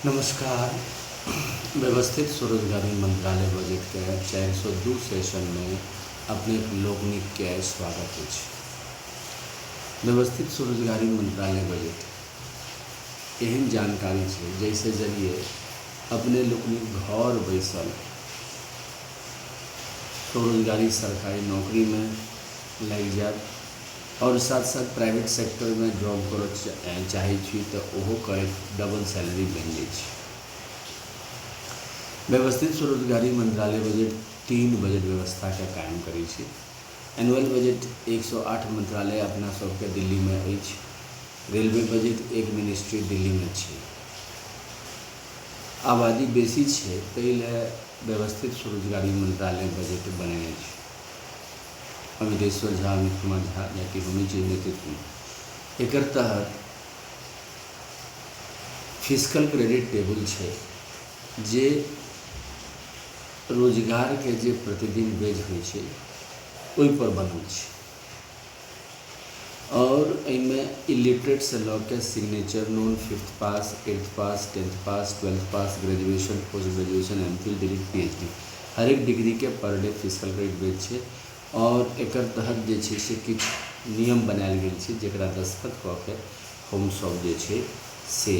नमस्कार। व्यवस्थित स्वरोजगारी मंत्रालय बजट के 402 सेशन में अपने लोकनिक के स्वागत अछि। व्यवस्थित स्वरोजगारी मंत्रालय बजट एहन जानकारी छै जैसे जरिए अपने लोकनिक घर बैसल स्वरोजगारी सरकारी नौकरी में लग जाए और साथ साथ प्राइवेट सेक्टर में जॉब करऽ चाहे छी तो ओहो करे डबल सैलरी बन जाए छै। व्यवस्थित स्वरोजगारी मंत्रालय बजट 3 बजट व्यवस्था के कायम करै छै। एनुअल बजट 108 मंत्रालय अपना सबके दिल्ली में अछि। रेलवे बजट एक मिनिस्ट्री दिल्ली में छै। आबादी बेसी छै ताहि लए व्यवस्थित स्वरोजगारी मंत्रालय बजट बनेने छै। अमितेश्वर झा, अमित कुमार झा या कि हमी जी नेतृत्व में एकर तहत फिजिकल क्रेडिट टेबल छै जे रोजगार के जे प्रतिदिन वेज होइ छै ओहि पर बनल छै और एहिमे इलिटरेट से लऽ के signature, non 5th pass, 8th pass, 10th pass, 12th pass, graduation, post graduation, MPhil, DLitt, PhD हर एक डिग्री के पर डे फिजिकल क्रेडिट वेज छै। और एकर तहत जे छै से किछु नियम बनायल गेल छै जेकरा दस्तखत कऽ के हम सब जे छै से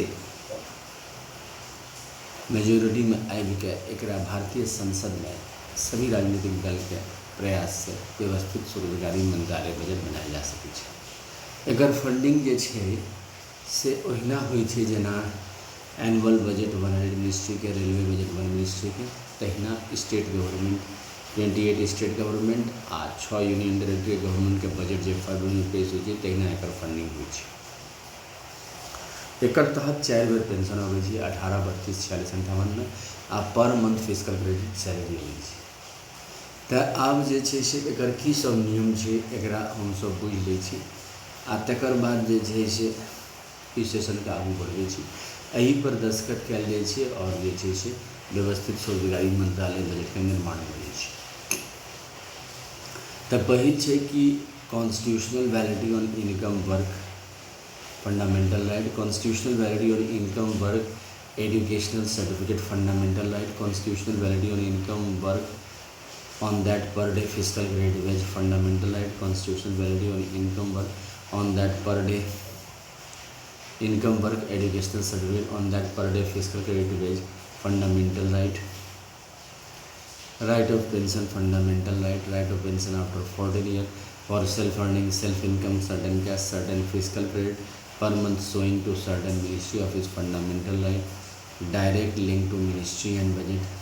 मेजोरिटी में आबि के एकरा भारतीय संसद में सभी राजनीतिक दल के प्रयास से व्यवस्थित स्वरोजगारी मंत्रालय बजट बनायल जा सकै छै। एकर फंडिंग जे छै से ओहिना होइ छै जेना एनुअल बजट वन मिनिस्ट्री के, रेलवे बजट वन मिनिस्ट्री के, तहिना स्टेट गवर्नमेंट 28 स्टेट गवर्नमेंट आ 6 यूनियन टेरिटरी गवर्नमेंट के बजट जे फरवरी में पेश होइ छै तहिना एकर फंडिंग होइ छै। एकर तहत 4 बेर पेंशन अबै छै 18, 32, 46, 58 में आ per month physical credit salary अबै छै। तऽ आब जे छै से एकर की सब नियम छै एकरा हम सब बुझि लै छी आ तकर बाद जे छै से ई सेशन के आगू बढ़बै छी। एहि पर दस्तखत कयल जाइ छै और जे छै से व्यवस्थित स्वरोजगारी मंत्रालय बजट के निर्माण होइ छै। तऽ पहिल छै कि constitutional validity on income work fundamental right, constitutional validity on income work educational certificate fundamental right, constitutional validity on income work on that per day physical credit wage fundamental right, constitutional validity on income work on that per day income work educational certificate on that per day physical credit wage fundamental right, right of pension fundamental right, right of pension after 14 years for self earning, self income, certain cash, certain fiscal credit per month showing to certain ministry office fundamental right, direct link to ministry and budget.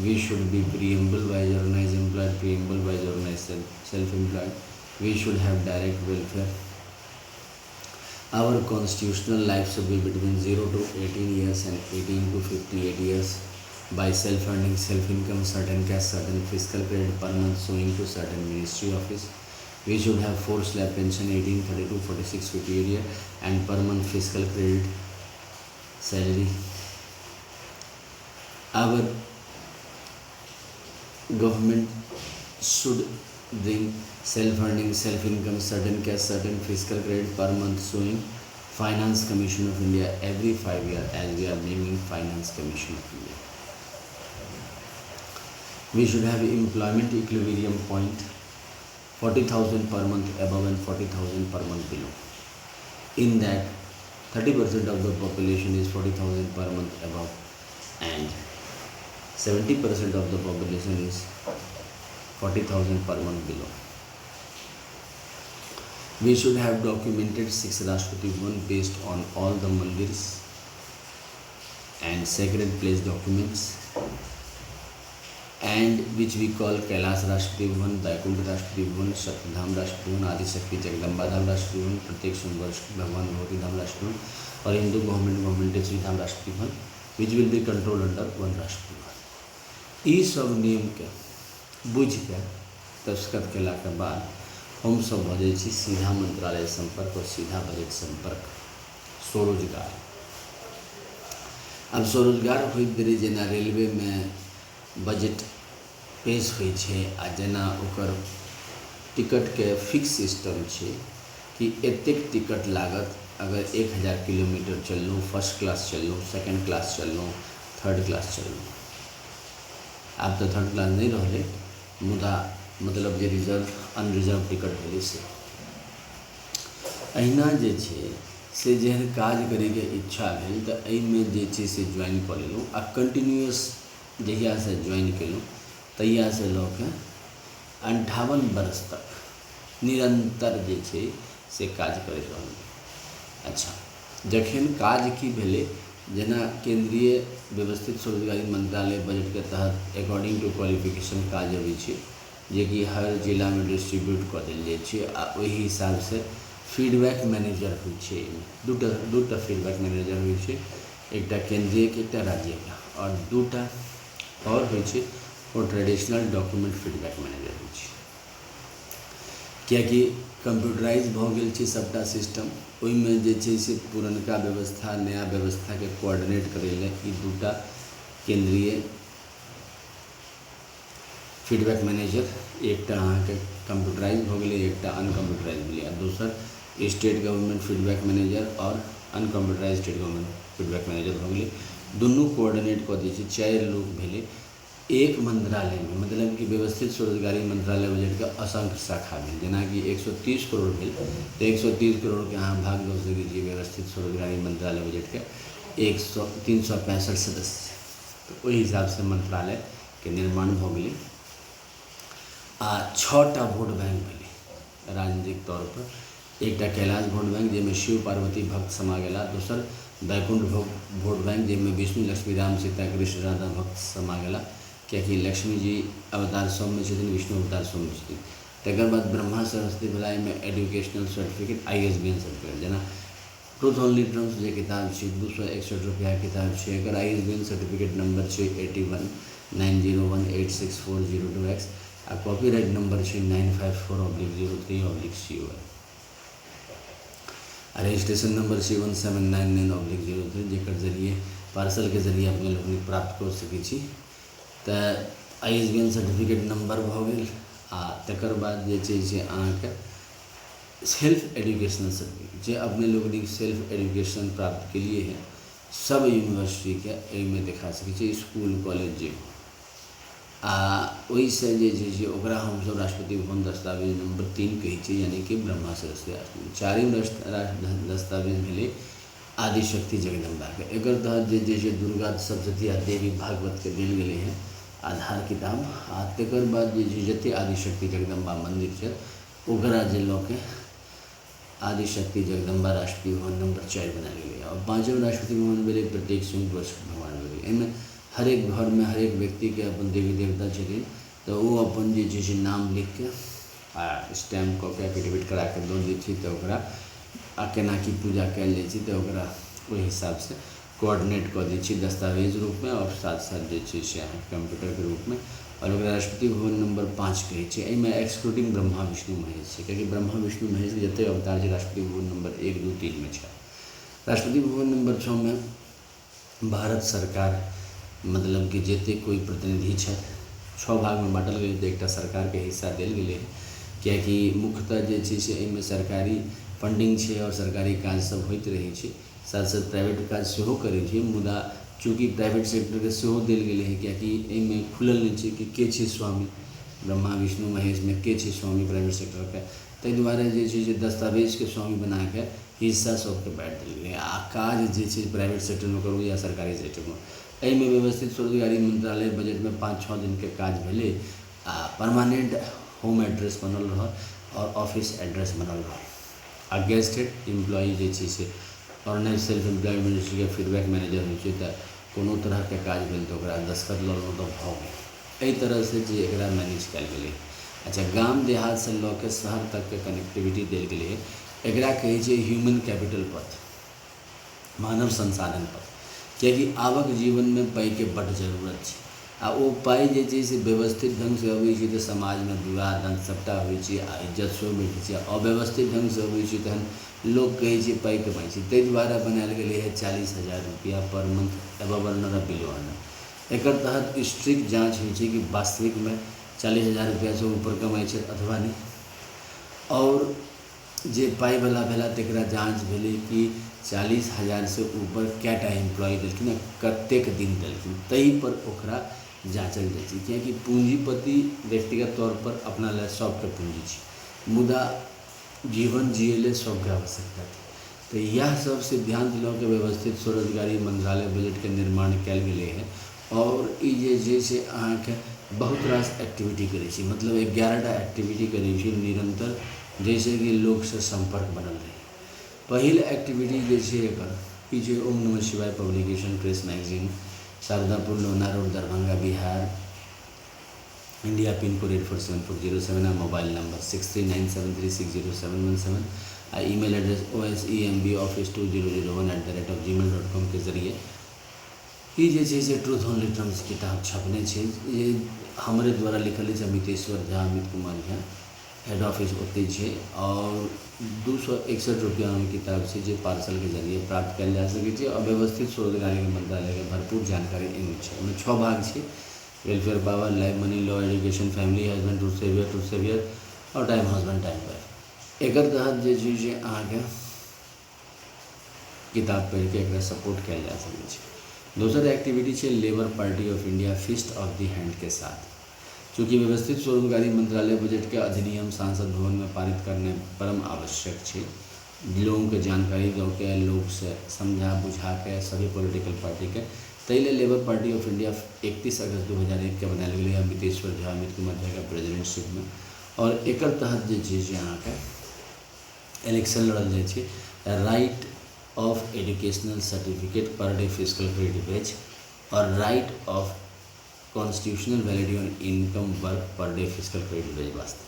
We should be preamble wise organized employed, preamble wise organized self employed. We should have direct welfare. Our constitutional life should be between 0 to 18 years and 18 to 58 years by self-earning, self-income, certain cash, certain fiscal credit per month showing to certain ministry office. We should have 4 slab pension 18, 32, 46, 58 year and per month fiscal credit salary. Our government should bring self-earning, self-income, certain cash, certain fiscal credit per month showing Finance Commission of India every 5 years as we are naming Finance Commission of India. We should have employment equilibrium point 40,000 per month above and 40,000 per month below. In that 30% of the population is 40,000 per month above and 70% of the population is 40,000 per month below. We should have documented 6 Rashtrapati Bhavan based on all the mandirs and sacred place documents and which we call Kailash Rashtrapati Bhavan, Vaikunth Rashtrapati Bhavan, Satyadham Rashtrapati Bhavan, Adi Shakti Jagdamba Dham Rashtrapati Bhavan, प्रत्येक सोमवार भगवान भगवती धाम राष्ट्रपति भवन और Hindu government Shri Dham Rashtrapati Bhavan which will be control under one Rashtrapati Bhavan. ई सब नियम के बुझ के दस्तखत केला के बाद हम सब भ जाइ छी सीधा मंत्रालय संपर्क और सीधा बजट संपर्क स्वरोजगार। अब स्वरोजगार होइत देरी जेना रेलवे में बजट पेश होइ छै आ जेना ओकर टिकट के फिक्स सिस्टम छै कि एतेक टिकट लागत अगर 1000 किलोमीटर चल लूँ, फर्स्ट क्लास चल लूँ, सेकेंड क्लास चल लूँ, थर्ड क्लास चल लूँ, आप तो थर्ड क्लास नहीं रहले, मुदा मतलब जे रिजर्व अनरिजर्व टिकट भेलै से अहिना जे छै से जेहन काज करैके इच्छा भेल तऽ एहिमे जे छै से ज्वाइन कऽ लेलहुँ आ कंटिन्यूअस जहियासँ ज्वाइन केलहुँ तहियासँ लऽ कऽ 58 बरस तक निरंतर जे छै से काज करैत रहलहुँ। अच्छा, जखन काज की भेलै, जेना केंद्रीय व्यवस्थित स्वरोजगारी मंत्रालय बजट के तहत अकॉर्डिंग टू क्वालिफिकेशन काज अबै छै, जेकि हर जिला में डिस्ट्रीब्यूट कऽ देल जाइ छै आ ओहि हिसाब से फीडबैक मैनेजर होइ छै। दूटा फीडबैक मैनेजर होइ छै, एकटा केंद्रीय के एकटा राज्य के, और दूटा और होइ छै ओ ट्रेडिशनल डॉक्यूमेंट फीडबैक मैनेजर होइ छै। कियाकि कंप्यूटराइज भऽ गेल छै सबटा सिस्टम, ओहिमे जे छै से पुरनका व्यवस्था नया व्यवस्था के कोऑर्डिनेट करै लेल ई दूटा केंद्रीय फीडबैक मैनेजर, एकटा अहाँके कंप्यूटराइज भऽ गेलै, एकटा अनकम्प्यूटराइज भेलै, आ दोसर स्टेट गवर्नमेंट फीडबैक मैनेजर और अनकम्प्यूटराइज स्टेट गवर्नमेंट फीडबैक मैनेजर भऽ गेलै। दुनू कोऑर्डिनेट कऽ दै छै, 4 लोग भेलै एक मंत्रालय में, मतलब कि व्यवस्थित स्वरोजगारी मंत्रालय बजट के असंख्य शाखा भेल, जेना कि 130 करोड़ भेल तो 130 करोड़ के अहाँ भाग दऽ सकै छी व्यवस्थित स्वरोजगारी मंत्रालय बजट के 365 सदस्य, तो ओहि हिसाब से मंत्रालय के निर्माण भऽ गेलै। आ 6टा वोट बैंक भेलै राजनीतिक तौर पर, एकटा कैलाश वोट बैंक जैमें शिव पार्वती भक्त समा गेला, दोसर बैकुंठ वोट बैंक जैमें विष्णु लक्ष्मी राम सीता कृष्ण राधा भक्त समा गेला, कियाकि लक्ष्मी जी अवतार सौम्य छथिन, विष्णु अवतार सौम्य छथिन। तकर बाद ब्रह्मा सरस्वती भला में एजुकेशनल सर्टिफिकेट ISBN सर्टिफिकेट, जेना ट्रूथ ओनली ट्रम्स जे किताब छै 261 रुपया किताब छै, एकर ISBN सर्टिफिकेट नंबर छै 8190186402X आ कॉपीराइट नंबर छै 954/03/COL आ रजिस्ट्रेशन नंबर छै 1799/03, जेकर जरिए पार्सल के जरिए अपने लोग प्राप्त कर सकै छी। तो ISBN सर्टिफिकेट नंबर भऽ गेल, आ तकर बाद जे छै से अहाँके सेल्फ एजुकेशनल सर्टिफिकेट, जे अपने लोग सेल्फ एजुकेशन प्राप्त केलिए हैं सब यूनिवर्सिटी के एहिमे देखा सकै छी, स्कूल कॉलेज जे आ ओहिसँ जे छै से ओकरा हमसब राष्ट्रपति भवन दस्तावेज नंबर 3 कहै छी, यानी कि ब्रह्मा सरस्वती राष्ट्रपति। 4म दस्तावेज भेलै आदिशक्ति जगदम्बा के, एकर तहत जे छै दुर्गा सप्तशती आ देवी भागवत के देल गेलै हैं आधार किताब, आ तकर बाद जे छै जते आदिशक्ति जगदम्बा मंदिर छै ओकरा जे लऽ के आदिशक्ति जगदम्बा राष्ट्रपति भवन नंबर 4 बनायल गेलै। और 5म राष्ट्रपति भवन भेलै प्रत्येक संयुक्त राष्ट्र भवन भेलै। एहिमे हरेक घर में हरेक व्यक्ति के अपन देवी देवता छथिन, तो वो अपन जे छै से नाम लिख के आ स्टैम्प कऽ के एफिडेविट करा के दऽ दै छै, तो ओकरा आ केना की पूजा कयल जाइ छै तो ओकरा ओहि हिसाब से कोऑर्डिनेट कऽ दै छै दस्तावेज रूप में, और साथ साथ जे छै से कंप्यूटर के रूप में, और ओकरा राष्ट्रपति भवन नंबर 5 कहै छै। एहिमे एक्सक्लूडिंग ब्रह्मा विष्णु महेश छै, कियाकि ब्रह्मा विष्णु महेश के जते अवतार छै राष्ट्रपति भवन नंबर 1, 2, 3 में छै। राष्ट्रपति भवन नंबर 6 में भारत सरकार, मतलब कि जते कोई प्रतिनिधि छथि 6 भाग में बाँटल गेलै, तो एकटा सरकार के हिस्सा देल गेलै, कियाकि मुख्यतः जे छै से एहिमे सरकारी फंडिंग छै और सरकारी काज सब होइत रहै छै, साथ साथ प्राइवेट काज सेहो करै छै, मुदा चूँकि प्राइवेट सेक्टर के सेहो देल गेलै है, कियाकि एहिमे खुलल नहि छै कि के छै स्वामी, ब्रह्मा विष्णु महेश में के छै स्वामी प्राइवेट सेक्टर के, ताहि दुआरे जे छै से दस्तावेज के स्वामी बना के हिस्सा सबके बाँटि देल गेलै, आ काज जे छै प्राइवेट सेक्टर में करू या सरकारी सेक्टर में। एहिमे व्यवस्थित स्वरोजगारी मंत्रालय बजट में 5-6 दिन के काज भेलै, आ परमानेंट होम एड्रेस बनल रहल और ऑफिस एड्रेस बनल रहल, आ गेस्टेड एम्प्लॉई जे छै से ऑर्डिनरी सेल्फ एम्प्लॉयड मिनिस्ट्री के फीडबैक मैनेजर होइ छै, तऽ कोनो तरह के काज भेल तऽ ओकरा दस्तखत लऽ लेलहुँ तऽ भऽ गेल। एहि तरह से जे एकरा मैनेज कयल गेलै। अच्छा, गाम देहात से लऽ के शहर तक के कनेक्टिविटी देल गेलै, एकरा कहै छै ह्यूमन कैपिटल पथ, मानव संसाधन पथ, कियाकि आबक जीवन में पाई के बड़ जरूरत छै, आ ओ पाई जे छै से व्यवस्थित ढंग से अबै छै तऽ समाज में विवाह दान सबटा होइ छै, आ इज्जत सेहो भेटै छै। अव्यवस्थित ढंग से अबै छै तहन लोग कहै छै पाई कमाइ छै, ताहि दुआरे बनायल गेलै है 40,000 रुपया पर मंथ एबव अर्नर आ बिलो अर्नर। एकर तहत स्ट्रिक्ट जाँच होइ छै कि वास्तविक में 40,000 रुपया से ऊपर कमाइ छै अथवा नहीं, और जे पाई वाला भेला तकरा जाँच भेलै कि 40,000 से ऊपर कैटा एम्प्लॉय देलखिन, कतेक दिन देलखिन, ताहि पर ओकरा जाँचल जाइ छै। किएकि पूंजीपति व्यक्तिगत तौर पर अपना लए सबके पूंजी छै, मुदा जीवन जिये ले सबके आवश्यकता छै। तो यह सब सिद्धांत लऽ के व्यवस्थित स्वरोजगारी मंत्रालय बजट के निर्माण कयल गेलै है। और ये से अहाँके बहुत रास एक्टिविटी करै छी, मतलब 11टा एक्टिविटी करै छी निरंतर, जैसे कि लोग से संपर्क बनल रहे। पहिल एक्टिविटी जे छै एकर ई छै ओम नमः शिवाय publication press magazine, Shardapur Lohna road Darbhanga Bihar, India pin code 847407, mobile number 6397360717, आ ईमेल एड्रेस osemboffice2001@gmail.com के जरिए ई जे छै से ट्रूथ ऑन लिटरम्स किताब छपने छै। ये हमारे द्वारा लिखल है अमितेश्वर झा, अमित कुमार झा, हेड ऑफिस ओते छै। और 261 रुपया में किताब से जो पार्सल के जरिए प्राप्त कल जा सके छै। और व्यवस्थित स्वरोजगारी मंत्रालय के भरपूर जानकारी इनमें है। उनमें 6 भाग है: welfare power, life, money, law, education, family, husband, to saviour और टाइम हस्बैंड, टाइम वाइफ। एक तहत जो चीज़ अहाँके किताब पढ़ के एक सपोर्ट कल जा सके छै। दोसर एक्टिविटी है labour party of India fist of the hand के साथ। चूँकि व्यवस्थित स्वरोजगारी मंत्रालय बजट के अधिनियम सांसद भवन में पारित करने परम आवश्यक है। लोगों के जानकारी दो के, लोग से समझा बुझा के, सभी पॉलिटिकल पार्टी के तैले लेबर पार्टी ऑफ इंडिया 31 अगस्त 2001 के बनायल गई अमितेश्वर झा, अमित कुमार झा के प्रेसिडेंटशिप में। और एक तहत जो चीज़ यहाँ के इलेक्शन लड़ल जाए, right of educational certificate per day physical credit wage और right of constitutional validity on income work per day physical credit wage वास्ते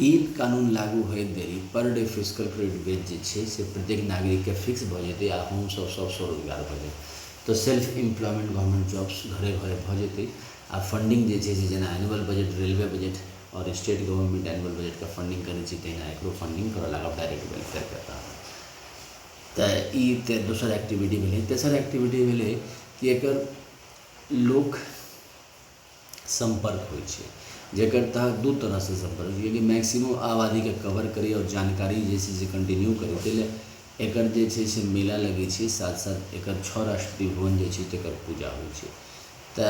ई कानून लागू होए देरी per day physical credit wage जे छै से प्रत्येक नागरिक के फिक्स भ जेतै आ हम सब स्वरोजगार भ जेतै। तो सेल्फ एम्प्लॉयमेंट गवर्नमेंट जॉब्स घरे घरे भ जेतै। आ फंडिंग जे छै से जेना एनुअल बजट, रेलवे बजट और स्टेट गवर्नमेंट एनुअल बजट का फंडिंग करै छै, तहिना एकरो फंडिंग करऽ लागब डायरेक्ट वेलफेयर के तहत। तो ई दोसर एक्टिविटी भेलै। तेसर एक्टिविटी भेलै कि एकर लोक संपर्क होइ छै, जेकर तहत दू तरह से संपर्क कि मैक्सिमम आबादी के कवर करी और जानकारी जैसे से कंटिन्यू करी। तेले एकर जे छै से मेला लगे छै, साथ साथ एकर 6 राष्ट्रीय भवन जे छै तेकर पूजा होइ छै। तो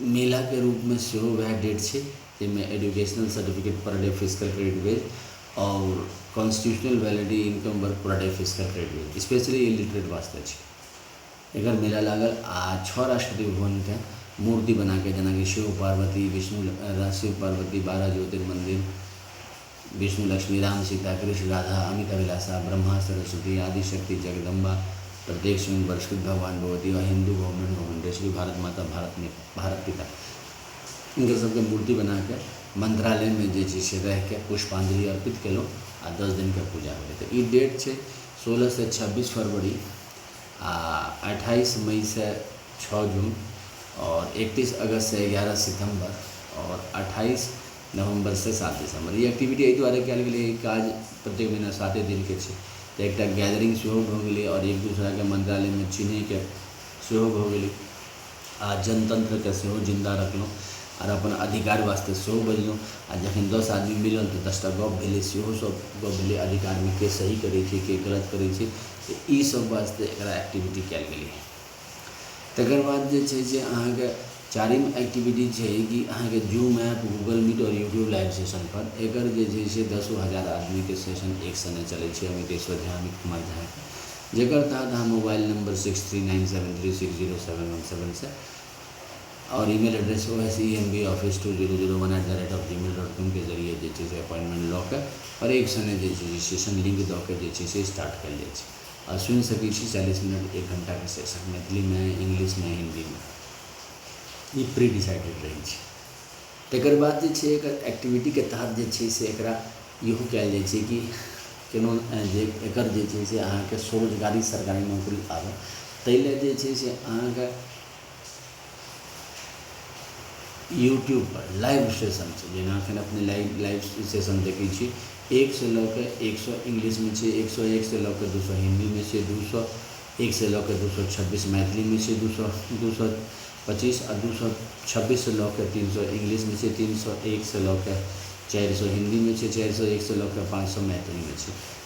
मेला के रूप में सेहो वह डेट है जिसमें educational certificate per day physical credit wage और constitutional validity income work per day physical credit wage specially illiterate वास्ते है। एकर मेला लागल आ 6 राष्ट्रीय भवन के मूर्ति बना के, जना कि शिव पार्वती, शिव पार्वती, 12 ज्योतिर्मंदिर, विष्णु लक्ष्मी, राम सीता, कृष्ण राधा, अमित अभिलाषा, ब्रह्मा सरस्वती, आदि शक्ति जगदम्बा, प्रत्येक स्वयं वर्षकृत भगवान भगवती और हिंदू गवर्नमेंट श्री भारत माता, भारत पिता, इनके सबके मूर्ति बना के मंत्रालय में जे से रह के पुष्पांजलि अर्पित कलो आ 10 दिन के पूजा हो। तो ये डेट है 16 से 26 फरवरी, 28 मई से 6 जून और 31 अगस्त से 11 सितंबर और 28 नवंबर से 7 दिसंबर। ये एक्टिविटी एहि द्वारे कल गई काज प्रत्येक महीना 7 दिन के छे। तो एक गैदरिंग सेहो भ गेलै और एक दूसरा के मंत्रालय में चिन्हे के सेहो भ गेलै आ जनतंत्र के सेहो जिंदा रखलहुँ और अपन अधिकार वास्ते सेहो बजलहुँ। आ जखन 10 आदमी मिलल तो 10टा गप भेलै, सेहो सब गप भेलै अधिकार में के सही करे छै के गलत करे छै। तो ई सब वास्ते एकरा एक्टिविटी कल गई। तकर बाद जे छै से अहाँके चारिम एक्टिविटी है कि अहाँके जूम ऐप, गूगल मीट और यूट्यूब लाइव सेशन पर एकर जे छै से 10,000 आदमी के सेशन एक संगे चलै छै अमितेश्वर झा, अमित कुमार झा के, जेकर तहत अहाँ मोबाइल नंबर 6397360717 से और ईमेल एड्रेस osemboffice2001@gmail.com के जरिए जे छै से अपॉइंटमेंट लऽ के और एक संगे जे छै सेशन लिंक दऽ के जे छै से स्टार्ट कयल जाइ छै। और सुन सकै छी 40 मिनट 1 घंटा के सेशन मैथिली में, इंग्लिश में, हिंदी में, ये प्री डिसाइडेड रही है। तकर बाद जे छै एकर एक्टिविटी के तहत जे छै से एकरा इहो कयल जाइ छै कि केनो जे एकर जे छै से अहाँके स्वरोजगारी सरकारी नौकरी आबै ताहि जे छै से अहाँके यूट्यूब पर लाइव सेशन छै, जेना एखन अपने लाइव सेशन देखै छी 1 से लऽ के 100 इंग्लिश में छै, 101 से लऽ के 200 हिंदी में छै, 201 से लऽ के 226 मैथिली में छै, 225 और 226 से लऽ के 300 इंग्लिश में छै, 301 से लऽ के 400 हिंदी में 400 100 लग के 500 मैथिली में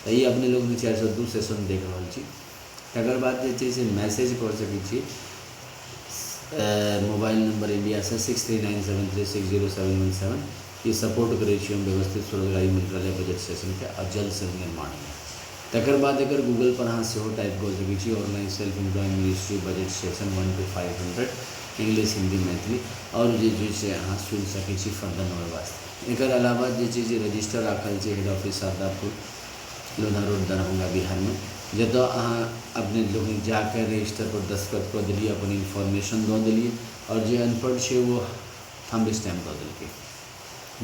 तो ये अपने लोग 402 सेशन देख रहा छी। तकर बाद से मैसेज कर सकै मोबाइल नंबर इंडिया से 6397360717 ये सपोर्ट करे व्यवस्थित स्वरोजगारी मंत्रालय बजट सेशन के और जल्द से निर्माण में। तकर बाद अगर गूगल पर अहाँ सेहो टाइप कर सकै organise self employment ministry budget session 1 to 500 English Hindi Maithili और जे अहाँ सुनि सकै फर्दर नंबर वास्ते। एकर अलावा जे रजिस्टर राखल है head office Shardapur Lodha road Darbhanga Bihar में जतः अहाँ अपने लोग जाकर रजिस्टर पर दस्तखत कर दिलिए अपन इन्फॉर्मेशन दऽ दिलिए और जो अनपढ़ है वो थंब स्टैम्प दऽ दिल्कै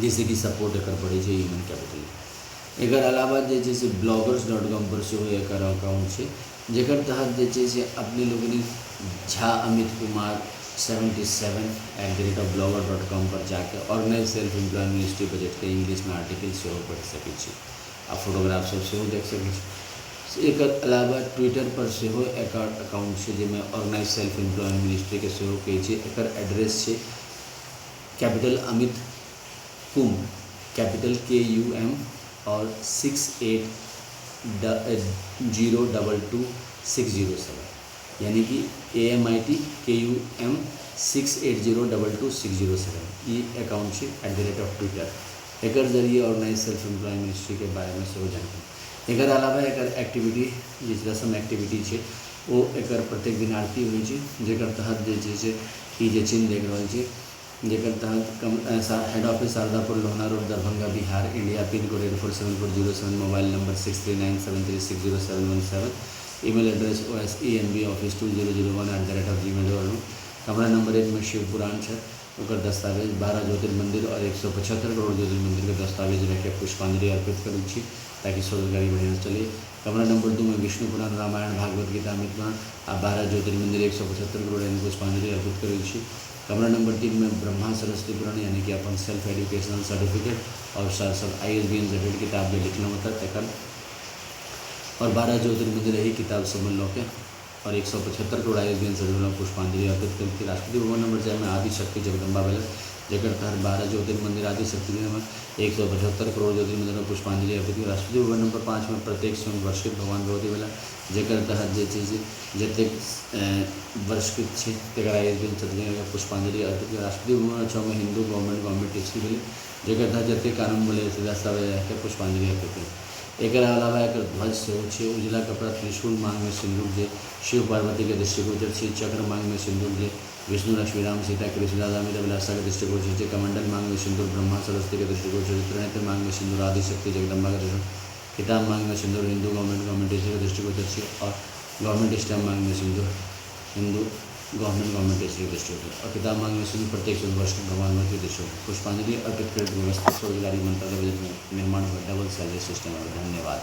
जैसे कि सपोर्ट एकर बढ़े ह्यूमन कैपिटल। एकर अलावा जे bloggers.com पर से एक अकाउंट है जकर तहत जे अपने लोग झा अमित कुमार 77@blogger.com पर जाकर organise self employment ministry budget के इंग्लिश में आर्टिकल से पढ़ सकै आ फोटोग्राफ सब से देख सकै। एक अलावा ट्विटर पर से एक अकाउंट है जिसमें ऑर्गेनाइज सेल्फ एम्प्लॉयमेंट मिनिस्ट्री के सेहो कहे एकर एड्रेस है कैपिटल अमित कुम कैपिटल KUM और 68022607 यानी कि AMIT KUM 68022607 ये अकाउंट है @ट्विटर। एक जरिए ऑर्गेनाइज सेल्फ एम्प्लॉयमेंट मिनिस्ट्री के बारे में सेहो जानकारी। एक अलावा एक एक्टिविटी जिस रसम एक्टिविटी है वो एक प्रत्येक दिन आरती हुई जकर तहत जे चिन्ह देख रहा है जकर तहत head office Shardapur Lohna road Darbhanga Bihar India pin code 847407 mobile number 6397360717 email address osembaoffice2001@gmail.com। कमरा नंबर 1 में शिव पुराण है ओकर दस्तावेज 12 ज्योतिर्मंदिर और 175 करोड़ ज्योतिर्मंदिर के दस्तावेज रख पुष्पांजलि अर्पित करूँ ताकि स्वरोजगारी बढ़िया चले। कमरा नंबर 2 में विष्णु पुराण रामायण भागवत गीता अमित पुराण आ 12 ज्योतिर्मंदिर 175 करोड़ यानी पुष्पांजलि अर्पित करूँ। कमरा नंबर 3 में ब्रह्मा सरस्वती पुराण यानी कि अपन सेल्फ एजुकेशनल सर्टिफिकेट और सब ISBN सर्टिफिकेट किताब में लिखना होता है और 12 ज्योतिर्मंदिर यही किताब समझ लो के और 175 करोड़ ISBN सर्टिफिकेट पुष्पांजलि अर्पित करके राष्ट्रपति भवन नंबर 4 में आदिशक्ति जगदम्बा बेलर जकर तहत 12 ज्योतिर्मंदिर आदिशक्ति में 175 करोड़ ज्योतिर्मंदिर में पुष्पांजलि अर्पित की। राष्ट्रपति भवन नंबर 5 में प्रत्येक स्वयं वर्षित भगवान भगवती बेला जकर तहत जतेक वर्षकृत है तक ISBN सर्टिफिकेट पुष्पांजलि अर्पित की। राष्ट्रपति भवन 6 में हिंदू गवर्नमेंट हिस्ट्री बेले जकर तहत जतेक कानून बोले दस्तावेज पुष्पांजलि अर्पित की। एक अलावा एक ध्वज से उजला कपड़ा त्रिशूल मांग में सिंदूर जे शिव पार्वती के दृष्टिगोचर से चक्र मांग में सिंदूर जे विष्णु लक्ष्मी राम सीता कृष्ण राधा मीरा विलासा के दृष्टिगोचर से कमंडल मांग में सिंदूर ब्रह्मा सरस्वती के दृष्टिगोचर से त्रिनेत्र मांग में सिंदूर आदिशक्ति जगदम्बा का दृष्टि किताब मांग में सिंदूर हिंदू गवर्नमेंट हिस्ट्री के दृष्टिगोचर से और गवर्नमेंट स्टैम्प मांग में सिंदूर हिंदू गवर्नमेंट हिस्ट्री के दृष्टिगोचर और किताब मांग में सिंदूर प्रत्येक वर्ष के भगवान के दृष्टिगोचर पुष्पांजलि अर्पित कर व्यवस्थित स्वरोजगारी मंत्रालय बजट में निर्माण हुआ डबल सैलरी सिस्टम। धन्यवाद।